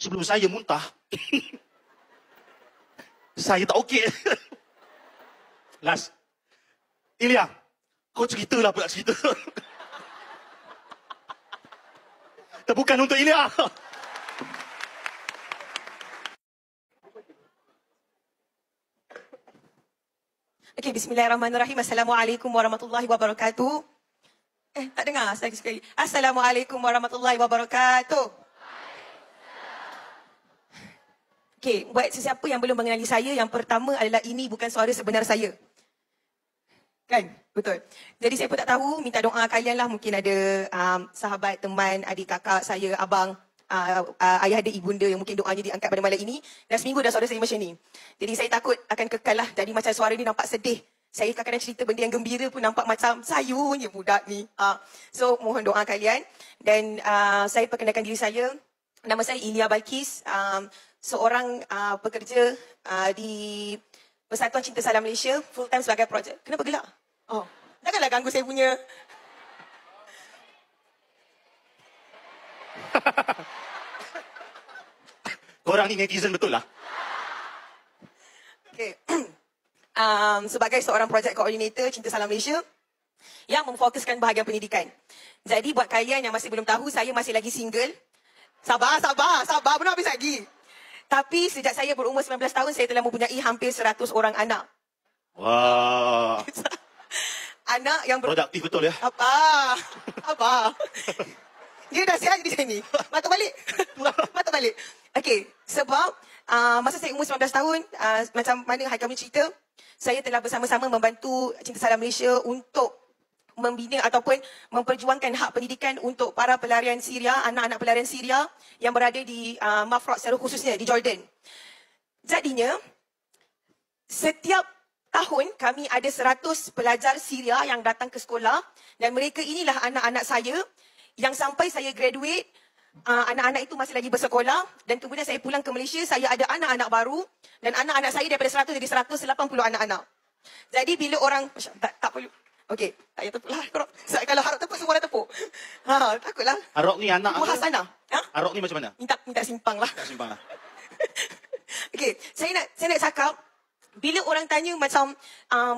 sebelum saya muntah, saya tak okey. Last. Ilya, kau ceritalah pula cerita. Tepukan untuk Ilya. Okey, bismillahirrahmanirrahim. Assalamualaikum warahmatullahi wabarakatuh. Tak dengar lagi sekali. Assalamualaikum warahmatullahi wabarakatuh. Okey, buat sesiapa yang belum mengenali saya, yang pertama adalah ini bukan suara sebenar saya. Kan? Betul. Jadi saya pun tak tahu, minta doa kalian lah. Mungkin ada sahabat, teman, adik, kakak saya, abang, ayah ada ibunda yang mungkin doanya diangkat pada malam ini. Dan seminggu dah suara saya macam ni. Jadi saya takut akan kekal lah. Jadi macam suara ni nampak sedih. Saya kadang-kadang cerita benda yang gembira pun nampak macam sayunya budak ni. So mohon doa kalian. Dan saya perkenalkan diri saya. Nama saya Ilya Balkis. Seorang pekerja di Persatuan Cinta Salam Malaysia. Full time sebagai projek. Kenapa gelak? Oh, janganlah ganggu saya punya. Korang ni netizen betul lah. Okay. Sebagai seorang project coordinator Cinta Salam Malaysia yang memfokuskan bahagian pendidikan. Jadi buat kalian yang masih belum tahu, saya masih lagi single. Sabar, belum habis lagi. Tapi sejak saya berumur 19 tahun, saya telah mempunyai hampir 100 orang anak. Wah. Anak yang produktif betul ya. Apa? Dia dah sihat di sini. Mata balik. Okey, sebab masa saya umur 19 tahun, macam mana Haikal cerita, saya telah bersama-sama membantu Cinta Salam Malaysia untuk membina ataupun memperjuangkan hak pendidikan untuk para pelarian Syria, anak-anak pelarian Syria yang berada di Mafraq secara khususnya di Jordan. Jadinya, setiap tahun kami ada 100 pelajar Syria yang datang ke sekolah dan mereka inilah anak-anak saya yang sampai saya graduate, anak-anak itu masih lagi bersekolah dan kemudian saya pulang ke Malaysia, saya ada anak-anak baru dan anak-anak saya daripada 100 jadi 180 anak-anak. Jadi bila orang tak perlu. Okey, tak payah tepuk lah. Kalau harap tepuk semua dah tepuk. Takutlah. Arok ni anak Buah Hasanah. Arok ni macam mana? Minta simpang lah. Tak simpang lah. Okey, saya nak cakap, bila orang tanya macam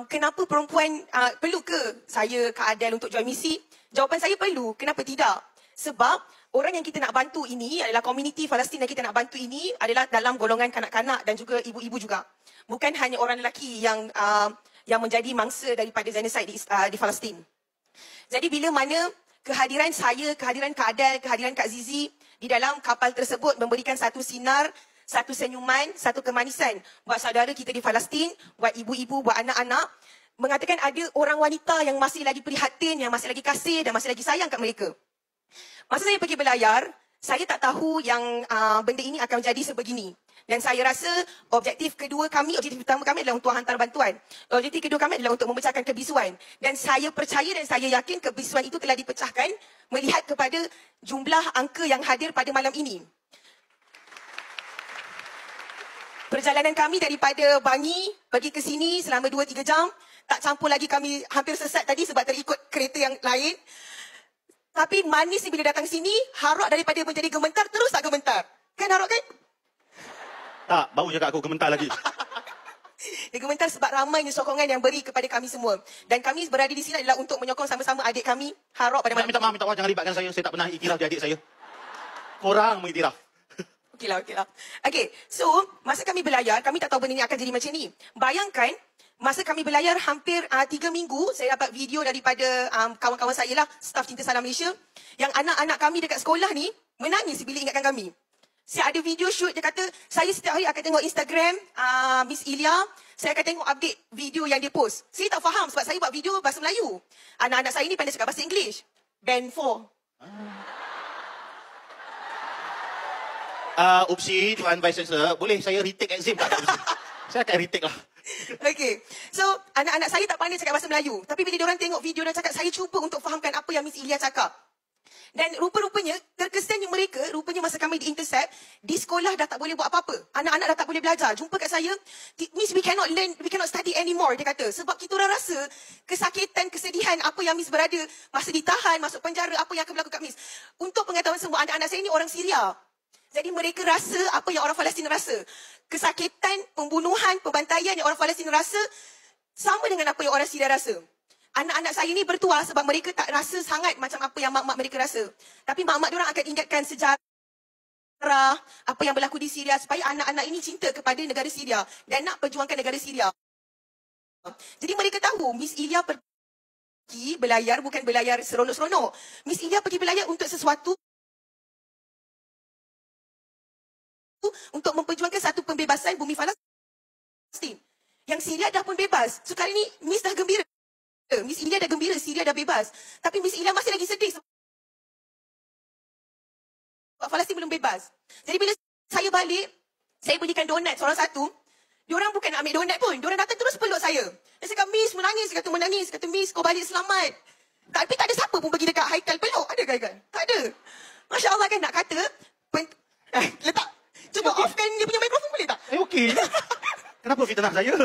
kenapa perempuan perlu ke saya Kak Adel untuk join misi? Jawapan saya perlu. Kenapa tidak? Sebab orang yang kita nak bantu ini adalah komuniti Palestin yang kita nak bantu ini adalah dalam golongan kanak-kanak dan juga ibu-ibu juga. Bukan hanya orang lelaki yang menjadi mangsa daripada genocide di Palestin. Jadi bila mana kehadiran saya, kehadiran Kak Adel, kehadiran Kak Zizi di dalam kapal tersebut memberikan satu sinar, satu senyuman, satu kemanisan buat saudara kita di Palestin, buat ibu-ibu, buat anak-anak, mengatakan ada orang wanita yang masih lagi prihatin, yang masih lagi kasih dan masih lagi sayang kat mereka. Masa saya pergi berlayar, saya tak tahu yang benda ini akan menjadi sebegini. Dan saya rasa objektif pertama kami adalah untuk hantar bantuan. Objektif kedua kami adalah untuk memecahkan kebisuan. Dan saya percaya dan saya yakin kebisuan itu telah dipecahkan melihat kepada jumlah angka yang hadir pada malam ini. Perjalanan kami daripada Bangi pergi ke sini selama 2-3 jam. Tak campur lagi kami hampir sesat tadi sebab terikut kereta yang lain. Tapi manis ni bila datang sini, Harok daripada menjadi gementar, terus tak gementar. Kan Harok kan? Tak, baru cakap aku gementar lagi. Dia gementar sebab ramainya sokongan yang beri kepada kami semua. Dan kami berada di sini adalah untuk menyokong sama-sama adik kami, Harok pada malam ini. Minta maaf, jangan libatkan saya. Saya tak pernah iktiraf di adik saya. Korang mengiktiraf. Okeylah. Okey, so masa kami berlayar, kami tak tahu benda ni akan jadi macam ni. Bayangkan, masa kami berlayar hampir 3 minggu, saya dapat video daripada kawan-kawan saya lah, staf Cinta Salam Malaysia, yang anak-anak kami dekat sekolah ni menangis bila ingatkan kami. Saya ada video shoot, dia kata, saya setiap hari akan tengok Instagram Miss Ilya, saya akan tengok update video yang dia post. Saya tak faham sebab saya buat video bahasa Melayu. Anak-anak saya ni pandai cakap bahasa English. Band 4. Upsi, Tuan Vice Chancellor, boleh saya retake exam tak? Saya akan retake lah. Okay, so anak-anak saya tak pandai cakap bahasa Melayu. Tapi bila diorang tengok video dan cakap, saya cuba untuk fahamkan apa yang Miss Ilya cakap. Dan rupa-rupanya, terkesannya mereka, rupanya masa kami di intercept, di sekolah dah tak boleh buat apa-apa. Anak-anak dah tak boleh belajar. Jumpa kat saya, Miss, we cannot learn, we cannot study anymore, dia kata. Sebab kita orang rasa kesakitan, kesedihan, apa yang Miss berada, masa ditahan, masuk penjara, apa yang akan berlaku kat Miss. Untuk pengetahuan semua, anak-anak saya ni orang Syria. Jadi mereka rasa apa yang orang Palestin rasa. Kesakitan, pembunuhan, pembantaian yang orang Palestin rasa sama dengan apa yang orang Syria rasa. Anak-anak saya ni bertuah sebab mereka tak rasa sangat macam apa yang mak-mak mereka rasa. Tapi mak-mak diorang akan ingatkan sejarah apa yang berlaku di Syria supaya anak-anak ini cinta kepada negara Syria dan nak perjuangkan negara Syria. Jadi mereka tahu Miss Ilya pergi berlayar bukan berlayar seronok-seronok. Miss Ilya pergi berlayar untuk sesuatu, untuk memperjuangkan satu pembebasan bumi Palestin. Yang Syria dah pun bebas. So kali ni Miss dah gembira. Miss Ilya dah gembira, Syria dah bebas. Tapi Miss Ilya masih lagi sedih sebab Palestin belum bebas. Jadi bila saya balik, saya belikan donat seorang satu. Diorang bukan nak ambil donat pun. Diorang datang terus peluk saya. Dia cakap, Miss menangis. Kata menangis. Kata, Miss kau balik selamat. Tapi tak ada siapa pun pergi dekat Haikal peluk. Ada kan? Tak ada. Masya Allah kan nak kata. Letak. Cuba offkan dia punya mikrofon boleh tak? Okey. Kenapa fitnah saya?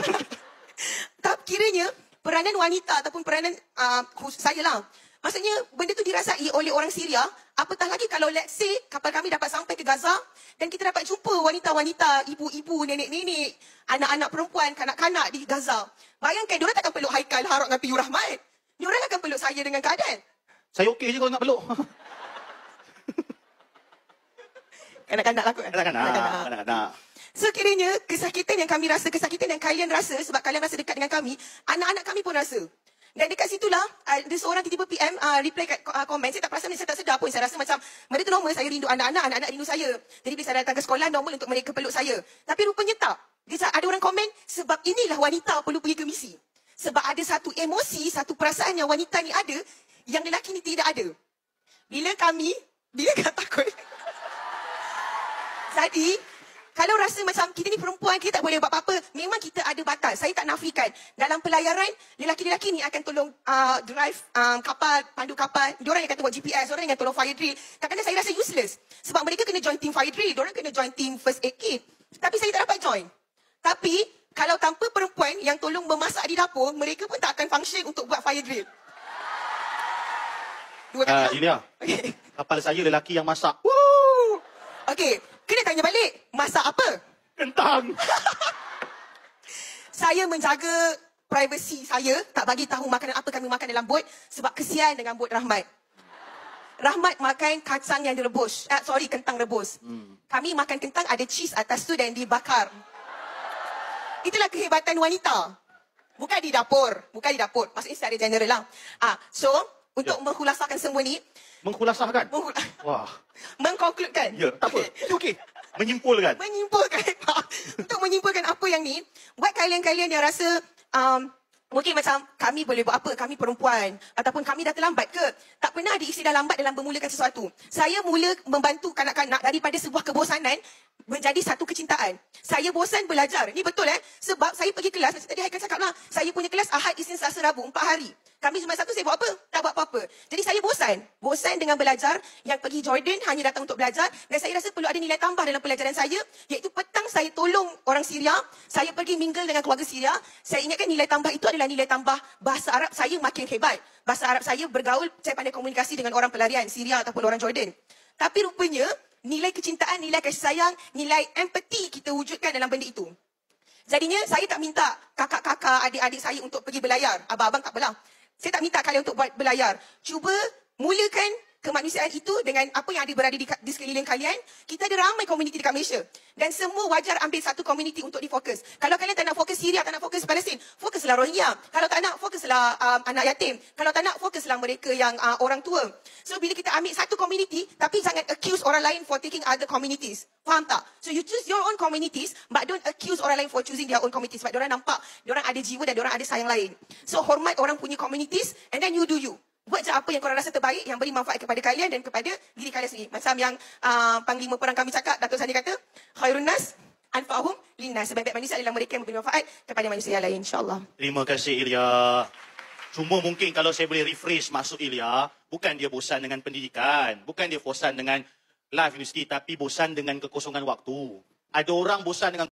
Tak kiranya peranan wanita ataupun peranan khusus saya lah. Maksudnya benda tu dirasai oleh orang Syria. Apatah lagi kalau let's say kapal kami dapat sampai ke Gaza dan kita dapat jumpa wanita-wanita, ibu-ibu, nenek-nenek, anak-anak perempuan, kanak-kanak di Gaza. Bayangkan diorang takkan peluk Haikal, Harok dengan Piyu Rahmat. Diorang akan peluk saya dengan keadaan. Saya okey je kalau nak peluk. Kanak-kanak lah kot. Kanak-kanak. So kiranya kesakitan yang kami rasa, kesakitan yang kalian rasa sebab kalian rasa dekat dengan kami, anak-anak kami pun rasa. Dan dekat situlah ada seorang tiba-tiba PM reply kat komen. Saya tak perasan, saya tak sedar pun. Saya rasa macam benda tu normal, saya rindu anak-anak, anak-anak rindu saya. Jadi bila saya datang ke sekolah normal untuk mereka peluk saya. Tapi rupanya tak. Dia ada orang komen sebab inilah wanita perlu pergi ke misi. Sebab ada satu emosi, satu perasaan yang wanita ni ada yang lelaki ni tidak ada. Bila kat takut. Jadi kalau rasa macam kita ni perempuan, kita tak boleh buat apa-apa, memang kita ada batas. Saya tak nafikan. Dalam pelayaran, lelaki-lelaki ni akan tolong drive kapal, pandu kapal. Diorang yang akan tolong GPS, diorang yang tolong fire drill. Kadang-kadang saya rasa useless. Sebab mereka kena join team fire drill, diorang kena join team first aid kit. Tapi saya tak dapat join. Tapi, kalau tanpa perempuan yang tolong memasak di dapur, mereka pun tak akan function untuk buat fire drill. Dua kali. Ilya, Okay. kapal saya lelaki yang masak. Woo! Okay. Kena tanya balik, masak apa? Kentang. Saya menjaga privasi saya, tak bagi tahu makanan apa kami makan dalam bot sebab kesian dengan bot Rahmat. Rahmat makan kacang yang direbus. Kentang rebus. Kami makan kentang ada cheese atas tu dan dibakar. Itulah kehebatan wanita. Bukan di dapur. Maksudnya secara general lah. So, untuk mengkhulasahkan semua ni. Mengkhulasahkan? Wah. Mengkonkludkan. Ya, tak apa. Okey. Menyimpulkan. Untuk menyimpulkan apa yang ni, buat kalian-kalian yang rasa mungkin macam kami boleh buat apa, kami perempuan ataupun kami dah terlambat ke? Tak pernah ada istilah lambat dalam memulakan sesuatu. Saya mula membantu kanak-kanak daripada sebuah kebosanan menjadi satu kecintaan. Saya bosan belajar. Ni betul sebab saya pergi kelas, macam tadi Haikal cakap lah, saya punya kelas Ahad, Isnin, Selasa, Rabu, 4 hari. Kami Jumaat Sabtu saya buat apa? Tak buat apa-apa. Jadi saya bosan. Bosan dengan belajar. Yang pergi Jordan hanya datang untuk belajar. Dan saya rasa perlu ada nilai tambah dalam pelajaran saya. Iaitu petang saya tolong orang Syria. Saya pergi mingle dengan keluarga Syria. Saya ingatkan nilai tambah itu adalah nilai tambah bahasa Arab saya makin hebat. Bahasa Arab saya bergaul, saya pandai komunikasi dengan orang pelarian Syria ataupun orang Jordan. Tapi rupanya nilai kecintaan, nilai kasih sayang, nilai empati kita wujudkan dalam benda itu. Jadinya saya tak minta kakak-kakak, adik-adik saya untuk pergi berlayar. Abang-abang tak apalah. Saya tak minta kalian untuk buat berlayar. Cuba mulakan kemanusiaan itu dengan apa yang ada berada di sekeliling kalian. Kita ada ramai komuniti dekat Malaysia. Dan semua wajar ambil satu komuniti untuk difokus. Kalau kalian tak nak fokus Syria, tak nak fokus Palestin, fokuslah Rohingya. Kalau tak nak, fokuslah anak yatim. Kalau tak nak, fokuslah mereka yang orang tua. So bila kita ambil satu komuniti, tapi jangan accuse orang lain for taking other communities. Faham tak? So you choose your own communities, but don't accuse orang lain for choosing their own communities. Sebab diorang nampak, diorang ada jiwa dan diorang ada sayang lain. So hormat orang punya communities, and then you do you. Buat je apa yang korang rasa terbaik, yang beri manfaat kepada kalian dan kepada diri kalian sendiri. Macam yang Panglima Perang kami cakap, Datuk Sani kata, Khairun Nas, Anfa'hum Linnas. Sebaik-baik manusia adalah mereka yang memberi manfaat kepada manusia yang lain, insyaAllah. Terima kasih Ilya. Cuma mungkin kalau saya boleh rephrase maksud Ilya, bukan dia bosan dengan pendidikan, bukan dia bosan dengan life university, tapi bosan dengan kekosongan waktu. Ada orang bosan dengan